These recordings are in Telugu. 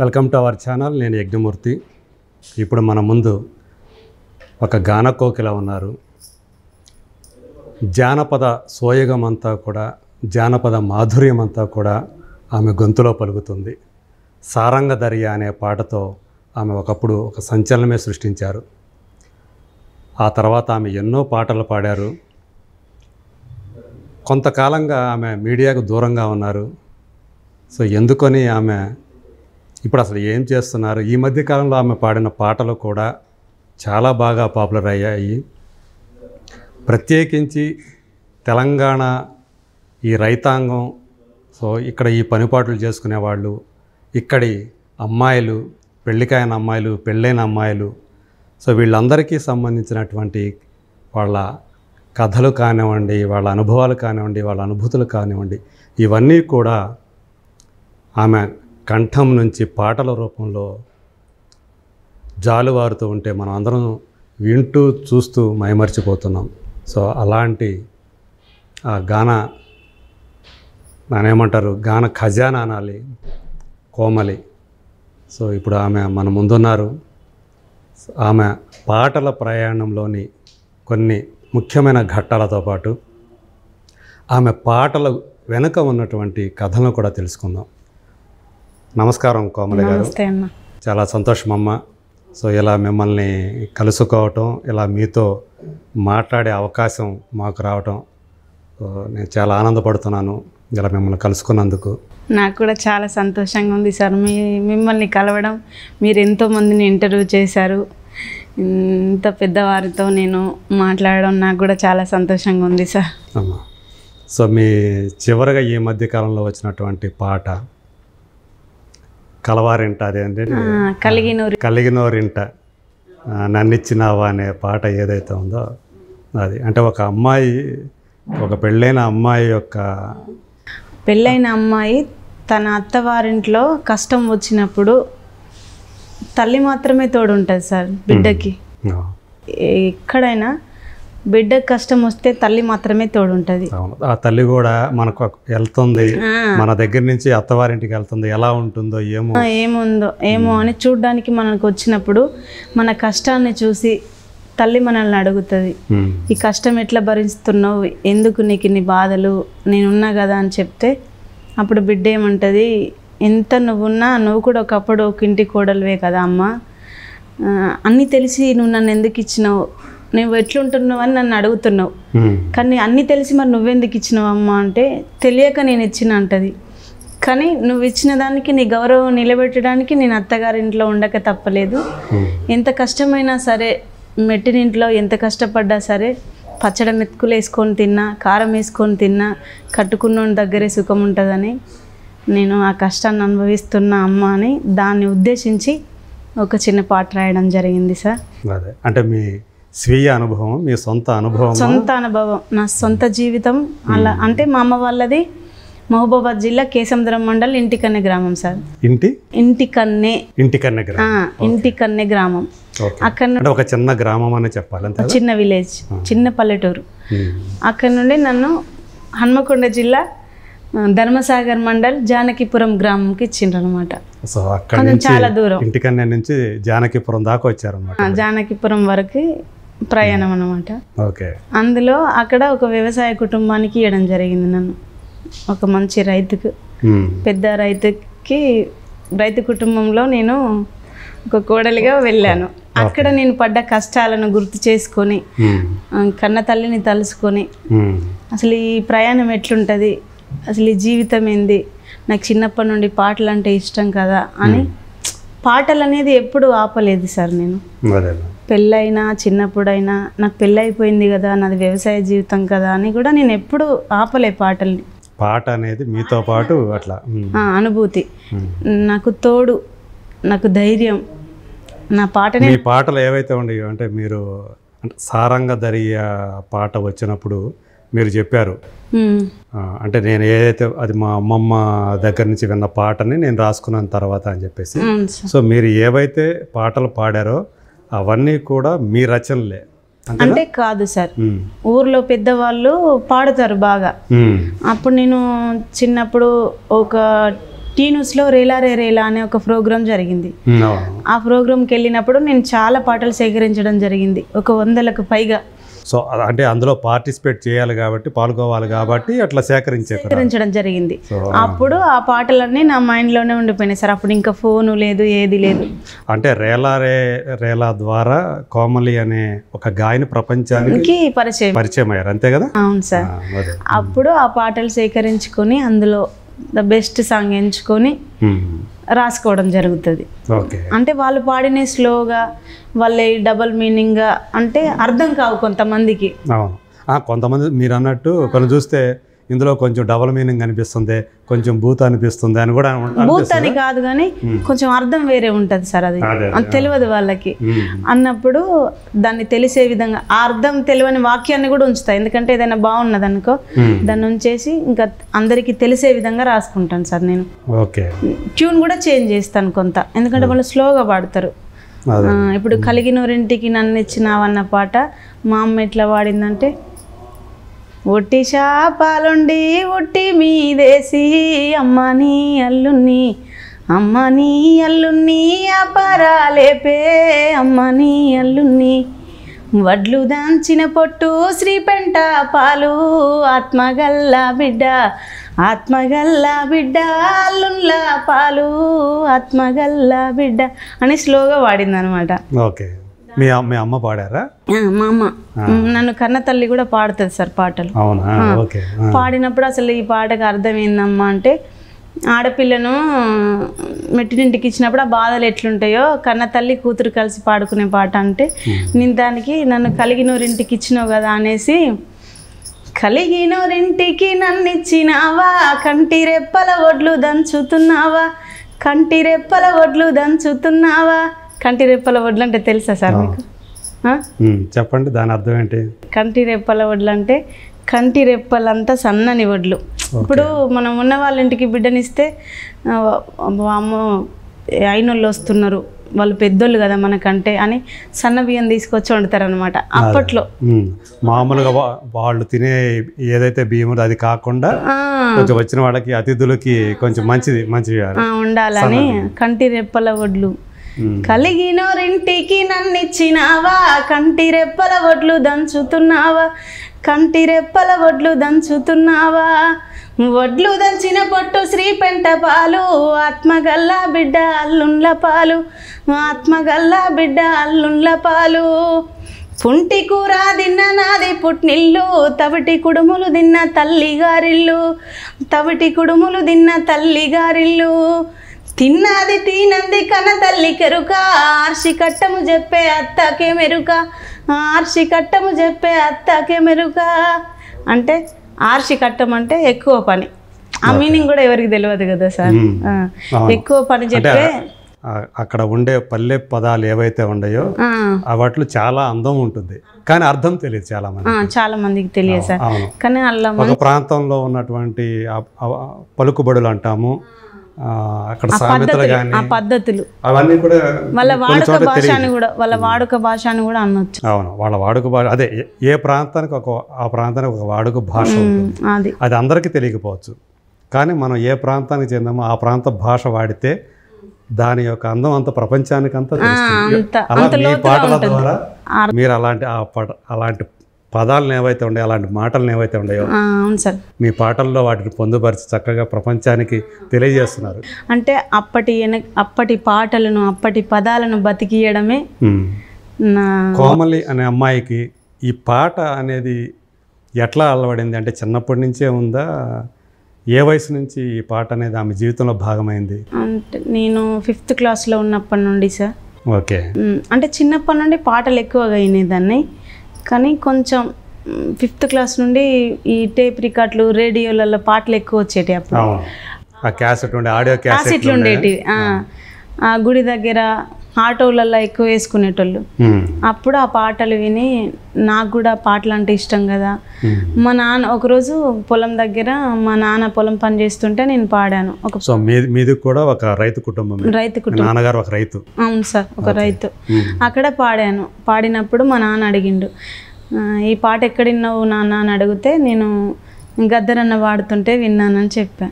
Welcome to our channel. నేను యజ్ఞమూర్తి. ఇప్పుడు మన ముందు ఒక గాన కోకిల ఉన్నారు. జానపద సోయగం అంతా కూడా, జానపద మాధుర్యం అంతా కూడా ఆమె గొంతులో పలుకుతుంది. సారంగ దర్యా అనే పాటతో ఆమె ఒకప్పుడు ఒక సంచలనమే సృష్టించారు. ఆ తర్వాత ఆమె ఎన్నో పాటలు పాడారు. కొంతకాలంగా ఆమె మీడియాకు దూరంగా ఉన్నారు. సో ఎందుకని ఆమె ఇప్పుడు అసలు ఏం చేస్తున్నారు? ఈ మధ్య కాలంలో ఆమె పాడిన పాటలు కూడా చాలా బాగా పాపులర్ అయ్యాయి. ప్రత్యేకించి తెలంగాణ ఈ రైతాంగం, సో ఇక్కడ ఈ పనిపాట్లు చేసుకునేవాళ్ళు, ఇక్కడి అమ్మాయిలు, పెళ్ళికాయన అమ్మాయిలు, పెళ్ళైన అమ్మాయిలు, సో వీళ్ళందరికీ సంబంధించినటువంటి వాళ్ళ కథలు కానివ్వండి, వాళ్ళ అనుభవాలు కానివ్వండి, వాళ్ళ అనుభూతులు కానివ్వండి, ఇవన్నీ కూడా ఆమె కంఠం నుంచి పాటల రూపంలో జాలువారుతూ ఉంటే మనం అందరం వింటూ చూస్తూ మైమర్చిపోతున్నాం. సో అలాంటి ఆ దానేమంటారు, గాన ఖజానా అనాలి, కోమలి. సో ఇప్పుడు ఆమె మన ముందున్నారు. ఆమె పాటల ప్రయాణంలోని కొన్ని ముఖ్యమైన ఘట్టాలతో పాటు ఆమె పాటల వెనుక ఉన్నటువంటి కథలను కూడా తెలుసుకుందాం. నమస్కారం కోమలి గారు. చాలా సంతోషం అమ్మ. సో ఇలా మిమ్మల్ని కలుసుకోవటం, ఇలా మీతో మాట్లాడే అవకాశం మాకు రావటం నేను చాలా ఆనందపడుతున్నాను ఇలా మిమ్మల్ని కలుసుకున్నందుకు. నాకు కూడా చాలా సంతోషంగా ఉంది సార్ మిమ్మల్ని కలవడం. మీరు ఎంతోమందిని ఇంటర్వ్యూ చేశారు, ఇంత పెద్దవారితో నేను మాట్లాడడం నాకు కూడా చాలా సంతోషంగా ఉంది సార్. అమ్మా, సో మీ చివరిగా ఈ మధ్యకాలంలో వచ్చినటువంటి పాట కలవారింట, అదేంటే కలిగినోరింట నన్నిచ్చినావా అనే పాట ఏదైతే ఉందో అది, అంటే ఒక అమ్మాయి, ఒక పెళ్ళైన అమ్మాయి తన అత్తవారింట్లో కష్టం వచ్చినప్పుడు తల్లి మాత్రమే తోడు ఉంటుంది సార్ బిడ్డకి. ఎక్కడైనా బిడ్డకి కష్టం వస్తే తల్లి మాత్రమే తోడు ఉంటుంది. ఆ తల్లి కూడా మనకు వెళ్తుంది, మన దగ్గర నుంచి అత్తవారింటికి వెళ్తుంది, ఎలా ఉంటుందో ఏమో అని చూడ్డానికి మనకు వచ్చినప్పుడు మన కష్టాన్ని చూసి తల్లి మనల్ని అడుగుతుంది, ఈ కష్టం ఎట్లా భరిస్తున్నావు, ఎందుకు నీకు ఇన్ని బాధలు, నేనున్నా కదా అని చెప్తే అప్పుడు బిడ్డ ఏమంటుంది, ఎంత నువ్వున్నా నువ్వు కూడా ఒకప్పుడు ఒక ఇంటి కోడలువే కదా అమ్మ, అన్నీ తెలిసి నువ్వు నన్ను ఎందుకు ఇచ్చినావు, నువ్వు ఎట్లుంటున్నావు అని నన్ను అడుగుతున్నావు, కానీ అన్నీ తెలిసి మరి నువ్వెందుకు ఇచ్చినావు అమ్మ అంటే, తెలియక నేను ఇచ్చిన అంటది. కానీ నువ్వు ఇచ్చిన దానికి నీ గౌరవం నిలబెట్టడానికి నేను అత్తగారింట్లో ఉండక తప్పలేదు. ఎంత కష్టమైనా సరే, మెట్టినింట్లో ఎంత కష్టపడ్డా సరే, పచ్చడి మెతుకులు వేసుకొని తిన్నా, కారం వేసుకొని తిన్నా, కట్టుకున్న దగ్గరే సుఖం ఉంటుందని నేను ఆ కష్టాన్ని అనుభవిస్తున్న అమ్మ అని దాన్ని ఉద్దేశించి ఒక చిన్న పాట రాయడం జరిగింది సార్. అదే అంటే మీ స్వీయ అనుభవం, మీ సొంత అనుభవం? సొంత అనుభవం, నా సొంత జీవితం. అలా అంటే మా అమ్మ వాళ్ళది మహబూబాబాద్ జిల్లా కేసముద్రం మండల్ ఇంటికన్నె గ్రామం సార్. ఇంటికన్నె గ్రామం. అక్కడ ఒక చిన్న గ్రామం అని చెప్పాలి, చిన్న విలేజ్, చిన్న పల్లెటూరు. అక్కడ నుండి నన్ను హన్మకొండ జిల్లా ధర్మసాగర్ మండల్ జానకిపురం గ్రామంకి ఇచ్చిండ్రు అనమాట. చాలా దూరం, ఇంటికన్నె నుంచి జానకిపురం దాకా వచ్చారు. జానకిపురం వరకు ప్రయాణం అనమాట. అందులో అక్కడ ఒక వ్యవసాయ కుటుంబానికి ఇవ్వడం జరిగింది నన్ను, ఒక మంచి రైతుకు, పెద్ద రైతు కుటుంబంలో నేను ఒక కోడలిగా వెళ్ళాను. అక్కడ నేను పడ్డ కష్టాలను గుర్తు చేసుకొని, కన్న తల్లిని తలుసుకొని, అసలు ఈ ప్రయాణం ఎట్లుంటుంది, అసలు ఈ జీవితం ఏంది, నాకు చిన్నప్పటి నుండి పాటలు అంటే ఇష్టం కదా అని పాటలు అనేది ఎప్పుడు ఆపలేదు సార్. నేను పెళ్ళైనా చిన్నప్పుడైనా నాకు పెళ్ళైపోయింది కదా, నాది వ్యవసాయ జీవితం కదా అని కూడా నేను ఎప్పుడు ఆపలే పాటల్ని. పాట అనేది మీతో పాటు అట్లా అనుభూతి, నాకు తోడు, నాకు ధైర్యం. నా పాటలు ఏవైతే ఉండేవో, అంటే మీరు సారంగ దర్యా పాట వచ్చినప్పుడు మీరు చెప్పారు, అంటే నేను ఏదైతే అది మా అమ్మమ్మ దగ్గర నుంచి విన్న పాటని నేను రాసుకున్నాను తర్వాత అని చెప్పేసి. సో మీరు ఏవైతే పాటలు పాడారో అవన్నీ కూడా మీ రచనలే అంటే కాదు సార్, ఊర్లో పెద్దవాళ్ళు పాడతారు బాగా. అప్పుడు నేను చిన్నప్పుడు ఒక టీ న్యూస్లో రేలా రే రేలా అనే ఒక ప్రోగ్రాం జరిగింది. అవును. ఆ ప్రోగ్రాంకి వెళ్ళినప్పుడు నేను చాలా పాటలు సేకరించడం జరిగింది, ఒక 100లకు పైగా. సో అంటే అందులో పార్టిసిపేట్ చేయాలి కాబట్టి, పాల్గొవాలి కాబట్టి అట్లా సేకరించడం జరిగింది. అప్పుడు ఆ పాటలన్నీ నా మైండ్లోనే ఉండిపోయినాయి సార్. అప్పుడు ఇంకా ఫోను లేదు, ఏది లేదు. అంటే రేలా ద్వారా కోమలి అనే ఒక గాయని ప్రపంచానికి పరిచయం అయ్యారు, అంతే కదా? అవును సార్. అప్పుడు ఆ పాటలు సేకరించుకొని అందులో ద బెస్ట్ సాంగ్ ఎంచుకొని రాసుకోవడం జరుగుతుంది. అంటే వాళ్ళు పాడిన స్లోగా, వాళ్ళ డబల్ మీనింగ్గా, అంటే అర్థం కావు కొంతమందికి. కొంతమంది మీరు అన్నట్టు కొన్ని చూస్తే ఇందులో కొంచెం డబల్ మీనింగ్ అనిపిస్తుంది, కొంచెం బూత్ అనిపిస్తుంది అని కూడా. బూత్ అని కాదు కానీ కొంచెం అర్థం వేరే ఉంటుంది సార్, అది తెలియదు వాళ్ళకి. అన్నప్పుడు దాన్ని తెలిసే విధంగా ఆ అర్థం తెలియని వాక్యాన్ని కూడా ఉంచుతా. ఎందుకంటే ఏదైనా బాగున్నది అనుకో, దాన్ని ఉంచేసి ఇంకా అందరికీ తెలిసే విధంగా రాసుకుంటాను సార్ నేను. ట్యూన్ కూడా చేంజ్ చేస్తాను కొంత, ఎందుకంటే వాళ్ళు స్లోగా పాడతారు. ఇప్పుడు కలిగినోరింటికి నన్ను ఇచ్చినావన్న పాట మా అమ్మ ఎట్లా పాడిందంటే, ఒట్టి శాపాలుండి ఒట్టి మీదేసి అమ్మ నీ అల్లున్ని అపరాలేపే అమ్మ నీ అల్లున్ని, వడ్లు దాంచిన పొట్టు శ్రీపెంట పాలు ఆత్మగల్లా బిడ్డ అల్లున్లా పాలు ఆత్మగల్లా బిడ్డ అని స్లోగా పాడింది అనమాట. మీ అమ్మ పాడారా? మా అమ్మ నన్ను కన్న తల్లి కూడా పాడుతుంది సార్ పాటలు. పాడినప్పుడు అసలు ఈ పాటకు అర్థం ఏందమ్మా అంటే, ఆడపిల్లను మెట్టినింటికి ఇచ్చినప్పుడు ఆ బాధలు ఎట్లుంటాయో కన్న తల్లి కూతురు కలిసి పాడుకునే పాట అంటే, నేను దానికి నన్ను కలిగినోరింటికి ఇచ్చినావు కదా అనేసి, కలిగినోరింటికి నన్ను ఇచ్చినావా కంటి రెప్పల ఒడ్లు దంచుతున్నావా, కంటి రెప్పల ఒడ్లు దంచుతున్నావా. కంటి రెప్పల వడ్లు అంటే తెలుసా సార్ మీకు? చెప్పండి, దాని అర్థం ఏంటి? కంటి రెప్పల వడ్లు అంటే కంటి రెప్పలంతా సన్నని వడ్లు. ఇప్పుడు మనం ఉన్న వాళ్ళ ఇంటికి బిడ్డనిస్తే అమ్మ అయినోళ్ళు వస్తున్నారు, వాళ్ళు పెద్దోళ్ళు కదా మనకంటే అని సన్న బియ్యం తీసుకొచ్చి వండుతారు అనమాట అప్పట్లో. మామూలుగా వాళ్ళు తినే ఏదైతే బియ్యం అది కాకుండా కొంచెం వచ్చిన వాళ్ళకి అతిథులకి కొంచెం మంచిది ఉండాలని కంటి రెప్పల వడ్లు. కలిగినోరింటికి నన్నిచ్చినావా కంటి రెప్పల వడ్లు దంచుతున్నావా, కంటి రెప్పల వడ్లు దంచుతున్నావా, వడ్లు దంచిన పొట్టు శ్రీపెంట పాలు ఆత్మగల్లా బిడ్డ అల్లున్ల పాలు ఆత్మగల్లా బిడ్డ అల్లున్ల పాలు, పుంటి కూర తిన్న నాది పుట్నిల్లు తవిటి కుడుములు తిన్న తల్లిగారిల్లు, తవిటి కుడుములు తిన్న తల్లిగారిల్లు, తిన్నది తినంది కన్న తల్లి కెరుక ఆర్షి కట్టము చెప్పే అత్తకే మెరుక, ఆర్షి కట్టము చెప్పే అత్తకే మెరుక. అంటే ఆర్షి కట్టం అంటే ఎక్కువ పని, ఆ మీనింగ్ కూడా ఎవరికి తెలియదు కదా సార్. ఎక్కువ పని చెప్పే అక్కడ ఉండే పల్లె పదాలు ఏవైతే ఉన్నాయో వాటిలో చాలా అందం ఉంటుంది, కానీ అర్థం తెలియదు చాలా మందికి తెలియదు సార్. కానీ ఒక ప్రాంతంలో ఉన్నటువంటి పలుకుబడులు అంటాము, అక్కడ సామెతలు కానీ పద్ధతులు అవన్నీ కూడా వాళ్ళ వాడుక భాష అని కూడా అనొచ్చు. అవును, వాళ్ళ వాడుక భాష అదే. ఏ ప్రాంతానికి ఆ ప్రాంతానికి ఒక వాడుక భాష ఉంటుంది, అది అందరికీ తెలియకపోవచ్చు. కానీ మనం ఏ ప్రాంతానికి చెందామో ఆ ప్రాంత భాష వాడితే దాని యొక్క అందం అంత ప్రపంచానికి అంతా తెలుస్తుంది. అలా మీ పాటల ద్వారా మీరు అలాంటి పదాలను ఏవైతే ఉన్నాయో, అలాంటి మాటలను ఏవైతే ఉన్నాయో మీ పాటల్లో వాటిని పొందుపరిచి చక్కగా ప్రపంచానికి తెలియజేస్తున్నారు. అంటే అప్పటి పాటలను అప్పటి పదాలను బతికియడమే. కోమలి అనే అమ్మాయికి ఈ పాట అనేది ఎట్లా అలవడింది? అంటే చిన్నప్పటి నుంచే ఉందా? ఏ వయసు నుంచి ఈ పాట అనేది ఆమె జీవితంలో భాగమైంది? అంటే నేను 5th క్లాస్లో ఉన్నప్పటి నుండి సార్. ఓకే. అంటే చిన్నప్పటి నుండి పాటలు ఎక్కువగా వినేదాన్ని, కానీ కొంచెం 5th క్లాస్ నుండి ఈ టేప్ రికార్డులు రేడియోలలో పాటలు ఎక్కువ వచ్చేటి. అప్పుడు ఆడియో క్యాసెట్లు ఉండేటివి. ఆ గుడి దగ్గర ఆటోలలో ఎక్కువ వేసుకునేటోళ్ళు. అప్పుడు ఆ పాటలు విని నాకు కూడా పాటలు అంటే ఇష్టం కదా. మా నాన్న ఒకరోజు పొలం దగ్గర మా నాన్న పొలం పని చేస్తుంటే నేను పాడాను. మీది కూడా ఒక రైతు కుటుంబం? రైతు కుటుంబం. నాన్నగారు ఒక రైతు? అవును సార్, ఒక రైతు. అక్కడ పాడాను. పాడినప్పుడు మా నాన్న అడిగిండు, ఈ పాట ఎక్కడిన్నావు నాన్న అని అడిగితే నేను గద్దరన్న పాడుతుంటే విన్నానని చెప్పా.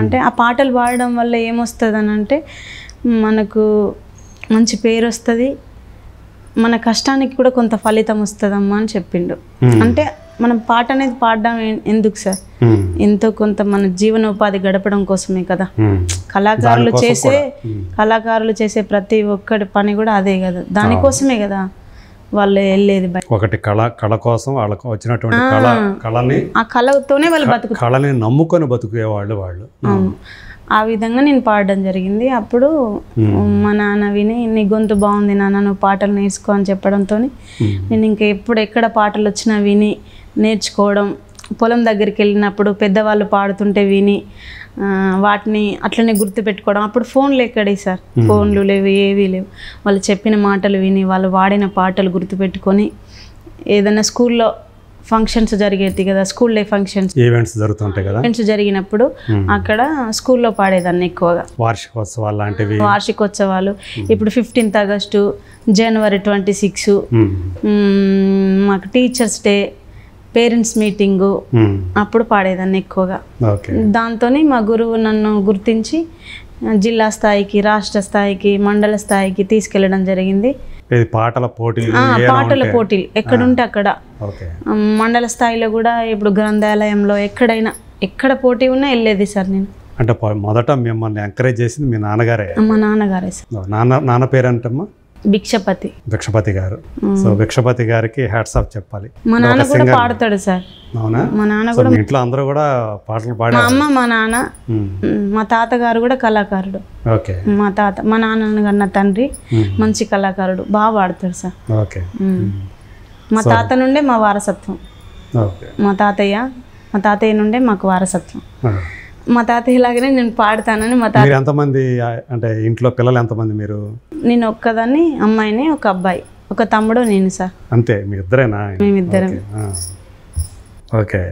అంటే ఆ పాటలు పాడడం వల్ల ఏమొస్తుందని అంటే మనకు మంచి పేరు వస్తుంది, మన కష్టానికి కూడా కొంత ఫలితం వస్తుందమ్మా అని చెప్పిండు. అంటే మనం పాట అనేది పాడడం ఎందుకు సార్, ఎంతో కొంత మన జీవనోపాధి గడపడం కోసమే కదా. కళాకారులు చేసే ప్రతి ఒక్కటి పని కూడా అదే కదా, దానికోసమే కదా వాళ్ళు వెళ్ళేది. ఒకటి కళ కోసం వాళ్ళకు వచ్చినటువంటి కళని, ఆ కళతోనే వాళ్ళు కళని నమ్ముకొని బతుకునేవాళ్ళు వాళ్ళు. ఆ విధంగా నేను పాడడం జరిగింది. అప్పుడు మా నాన్న విని, నీ గొంతు బాగుంది నాన్న, నువ్వు పాటలు నేర్చుకో అని చెప్పడంతో నేను ఇంకా ఎక్కడ పాటలు వచ్చినా విని నేర్చుకోవడం, పొలం దగ్గరికి వెళ్ళినప్పుడు పెద్దవాళ్ళు పాడుతుంటే విని వాటిని అట్లనే గుర్తుపెట్టుకోవడం. అప్పుడు ఫోన్లు ఎక్కడే సార్, ఫోన్లు లేవు, ఏవీ లేవు. వాళ్ళు చెప్పిన మాటలు విని, వాళ్ళు వాడిన పాటలు గుర్తుపెట్టుకొని ఏదైనా స్కూల్లో ఫంక్షన్స్ జరిగేది కదా, స్కూల్ డే ఫంక్షన్స్, ఈవెంట్స్ జరుగుతుంటాయి కదా, ఈవెంట్స్ జరిగినప్పుడు అక్కడ స్కూల్లో పాడేదాన్ని ఎక్కువగా. వార్షికోత్సవాలు లాంటివి, వార్షికోత్సవాలు, ఇప్పుడు 15th ఆగస్టు, January 26, మాకు టీచర్స్ డే, పేరెంట్స్ మీటింగు, అప్పుడు పాడేదాన్ని ఎక్కువగా. దాంతో మా గురువు నన్ను గుర్తించి జిల్లా స్థాయికి, రాష్ట్ర స్థాయికి, మండల స్థాయికి తీసుకెళ్ళడం జరిగింది. పాటల పోటీలు ఎక్కడుంటే అక్కడ, మండల స్థాయిలో కూడా ఇప్పుడు గ్రంథాలయంలో ఎక్కడ పోటీ ఉన్నా వెళ్ళేది సార్ నేను. అంటే మొదట మిమ్మల్ని ఎంకరేజ్ చేసింది మీ నాన్నగారే? మా నాన్నగారే సార్. నాన్న పేరు అంటమ్మా? భిక్షపతి గారు. సో భిక్షపతి గారికి హ్యాట్స్ ఆఫ్ చెప్పాలి. మా నాన్న కూడా పాడతాడు సార్. అవునా? మా నాన్న కూడా, ఇంట్లో అందరూ కూడా పాటలు పాడారు. మా అమ్మ, మా నాన్న, మా తాతగారు కూడా కళాకారుడు. మా నాన్న కన్నా తండ్రి మంచి కళాకారుడు, బాగా పాడతాడు సార్. మా తాత నుండే మా వారసత్వం, మా తాతయ్య నుండే మాకు వారసత్వం. మా తాతయ్య లాగానే నేను పాడతానని. మా తాత ఎంతమంది, అంటే ఇంట్లో పిల్లలు ఎంతమంది మీరు? నేను ఒక్కదాన్ని, అమ్మాయిని, ఒక అబ్బాయి, ఒక తమ్ముడు, నేను సార్. అంతే? మీ ఇద్దరేనా? మేమిద్దరం. ఓకే.